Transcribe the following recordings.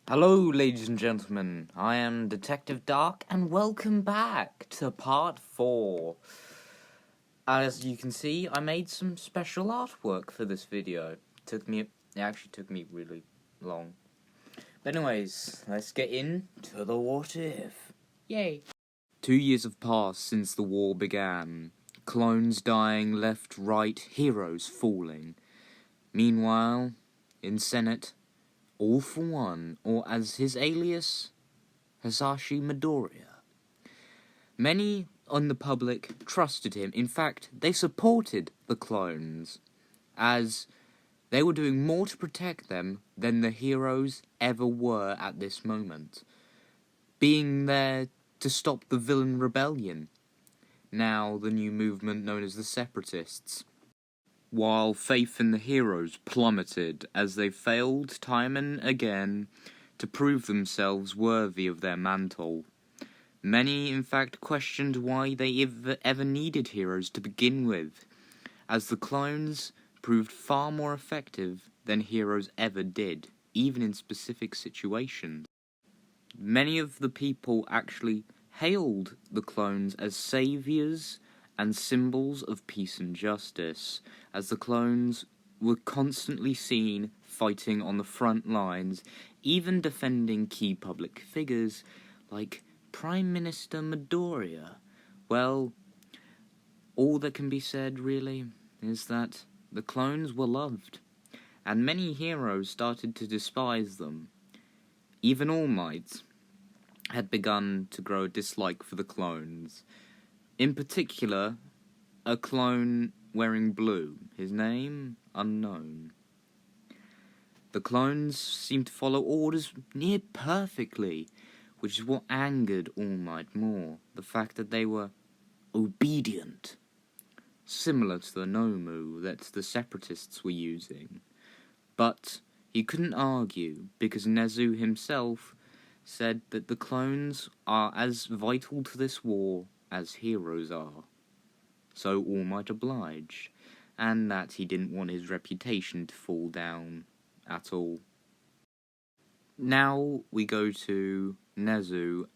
Hello, ladies and gentlemen. I am Detective Dark, and welcome back to part 4. As you can see, I made some special artwork for this video. It actually took me really long. But anyways, let's get into the what if. Yay! 2 years have passed since the war began. Clones dying left, right, heroes falling. Meanwhile, in Senate, All for One, or as his alias, Hisashi Midoriya. Many on the public trusted him. In fact, they supported the clones, as they were doing more to protect them than the heroes ever were at this moment, being there to stop the villain rebellion, now the new movement known as the Separatists. While faith in the heroes plummeted as they failed time and again to prove themselves worthy of their mantle. Many, in fact, questioned why they ever needed heroes to begin with, as the clones proved far more effective than heroes ever did, even in specific situations. Many of the people actually hailed the clones as saviors and symbols of peace and justice, as the clones were constantly seen fighting on the front lines, even defending key public figures like Prime Minister Midoriya. Well, all that can be said, really, is that the clones were loved, and many heroes started to despise them. Even All Might had begun to grow a dislike for the clones. In particular, a clone wearing blue, his name unknown. The clones seemed to follow orders near perfectly, which is what angered All Might more, the fact that they were obedient, similar to the Nomu that the Separatists were using. But he couldn't argue, because Nezu himself said that the clones are as vital to this war as heroes are. So All Might obliged, and that he didn't want his reputation to fall down at all. Now we go to Nezu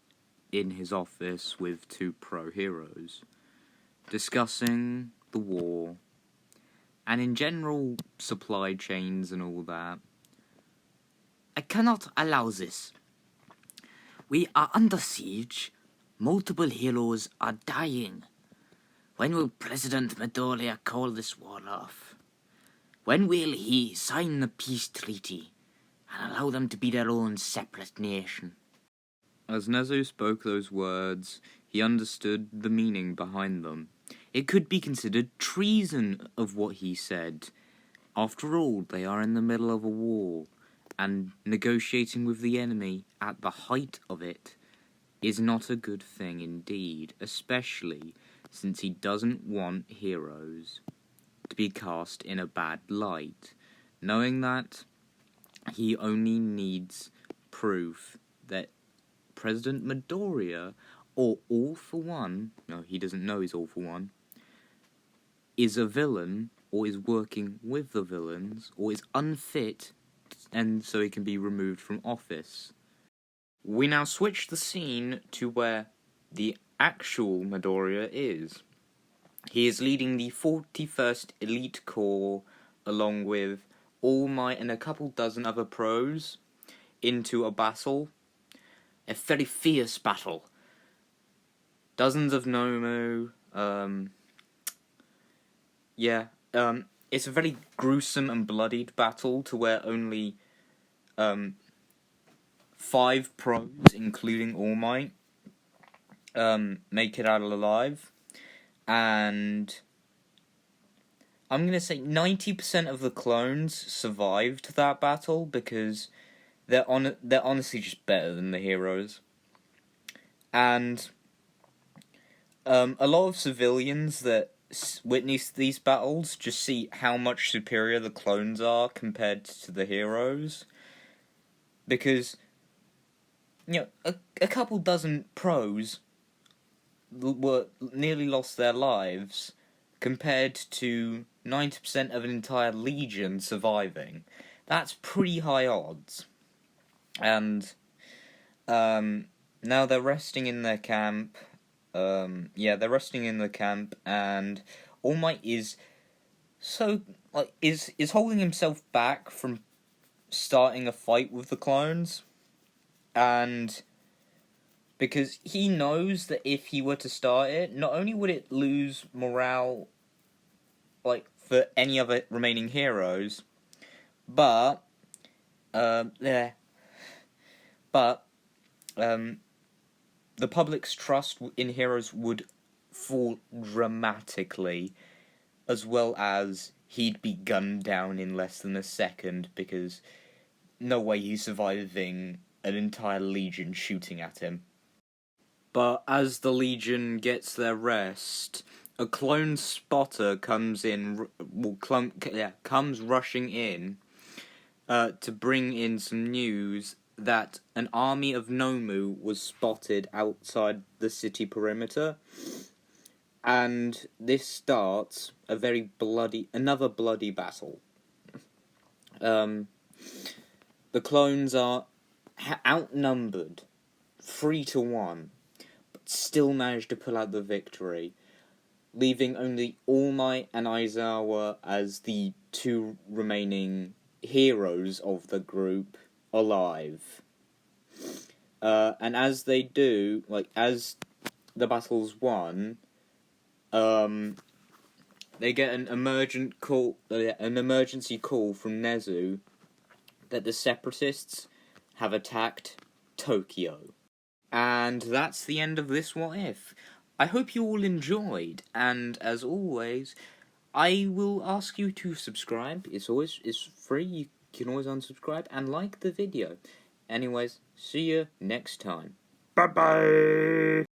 in his office with two pro-heroes, discussing the war, and in general supply chains and all that. I cannot allow this. We are under siege. Multiple heroes are dying. When will President Midoriya call this war off? When will he sign the peace treaty and allow them to be their own separate nation? As Nezu spoke those words, he understood the meaning behind them. It could be considered treason of what he said. After all, they are in the middle of a war, and negotiating with the enemy at the height of it is not a good thing indeed, especially since he doesn't want heroes to be cast in a bad light, knowing that he only needs proof that President Midoriya, or All for One, no, he doesn't know he's All for One, is a villain, or is working with the villains, or is unfit, and so he can be removed from office. We now switch the scene to where the actual Midoriya is. He is leading the 41st Elite Corps, along with All Might and a couple dozen other pros, into a battle. A very fierce battle. Dozens of Nomu, it's a very gruesome and bloodied battle to where only 5 pros, including All Might, make it out alive. And I'm going to say 90% of the clones survived that battle because they're honestly just better than the heroes. And a lot of civilians that witness these battles just see how much superior the clones are compared to the heroes. Because, a couple dozen pros were nearly lost their lives compared to 90% of an entire legion surviving. That's pretty high odds. And now they're resting in their camp. They're resting in the camp, and All Might is is holding himself back from starting a fight with the clones, and because he knows that if he were to start it, not only would it lose morale, for any other remaining heroes, but the public's trust in heroes would fall dramatically, as well as he'd be gunned down in less than a second, because no way he's surviving an entire legion shooting at him. But as the legion gets their rest, a clone spotter comes rushing in to bring in some news that an army of Nomu was spotted outside the city perimeter, and this starts another bloody battle. The clones are outnumbered 3-1, but still manage to pull out the victory, leaving only All Might and Aizawa as the two remaining heroes of the group alive. And as they do, as the battle's won, they get an emergency call from Nezu that the Separatists have attacked Tokyo. And that's the end of this What If. I hope you all enjoyed, and as always, I will ask you to subscribe. It's free. You can always unsubscribe and like the video. Anyways, see you next time. Bye bye.